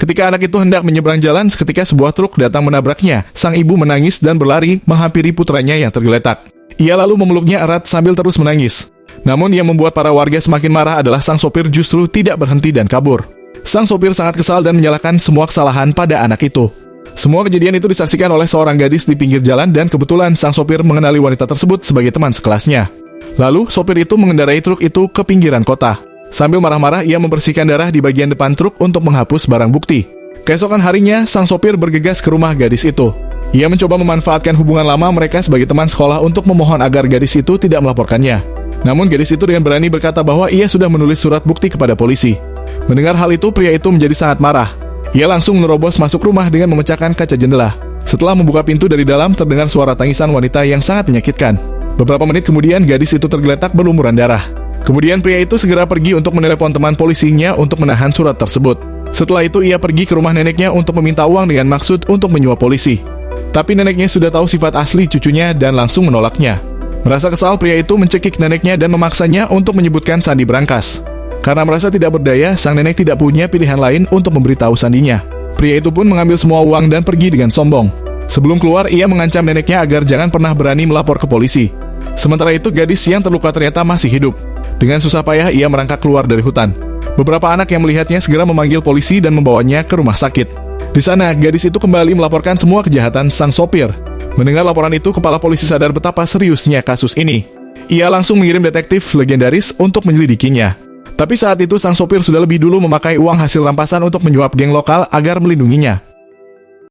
Ketika anak itu hendak menyeberang jalan, seketika sebuah truk datang menabraknya. Sang ibu menangis dan berlari menghampiri putranya yang tergeletak. Ia lalu memeluknya erat sambil terus menangis. Namun yang membuat para warga semakin marah adalah sang sopir justru tidak berhenti dan kabur. Sang sopir sangat kesal dan menyalahkan semua kesalahan pada anak itu. Semua kejadian itu disaksikan oleh seorang gadis di pinggir jalan dan kebetulan sang sopir mengenali wanita tersebut sebagai teman sekelasnya. Lalu sopir itu mengendarai truk itu ke pinggiran kota. Sambil marah-marah ia membersihkan darah di bagian depan truk untuk menghapus barang bukti. Keesokan harinya sang sopir bergegas ke rumah gadis itu. Ia mencoba memanfaatkan hubungan lama mereka sebagai teman sekolah untuk memohon agar gadis itu tidak melaporkannya. Namun gadis itu dengan berani berkata bahwa ia sudah menulis surat bukti kepada polisi. Mendengar hal itu, pria itu menjadi sangat marah. Ia langsung menerobos masuk rumah dengan memecahkan kaca jendela. Setelah membuka pintu dari dalam, terdengar suara tangisan wanita yang sangat menyakitkan. Beberapa menit kemudian, gadis itu tergeletak berlumuran darah. Kemudian pria itu segera pergi untuk menelepon teman polisinya untuk menahan surat tersebut. Setelah itu, ia pergi ke rumah neneknya untuk meminta uang dengan maksud untuk menyuap polisi. Tapi neneknya sudah tahu sifat asli cucunya dan langsung menolaknya. Merasa kesal, pria itu mencekik neneknya dan memaksanya untuk menyebutkan sandi berangkas. Karena merasa tidak berdaya, sang nenek tidak punya pilihan lain untuk memberitahu sandinya. Pria itu pun mengambil semua uang dan pergi dengan sombong. Sebelum keluar, ia mengancam neneknya agar jangan pernah berani melapor ke polisi. Sementara itu, gadis yang terluka ternyata masih hidup. Dengan susah payah, ia merangkak keluar dari hutan. Beberapa anak yang melihatnya segera memanggil polisi dan membawanya ke rumah sakit. Di sana, gadis itu kembali melaporkan semua kejahatan sang sopir. Mendengar laporan itu, kepala polisi sadar betapa seriusnya kasus ini. Ia langsung mengirim detektif legendaris untuk menyelidikinya. Tapi saat itu sang sopir sudah lebih dulu memakai uang hasil rampasan untuk menyuap geng lokal agar melindunginya.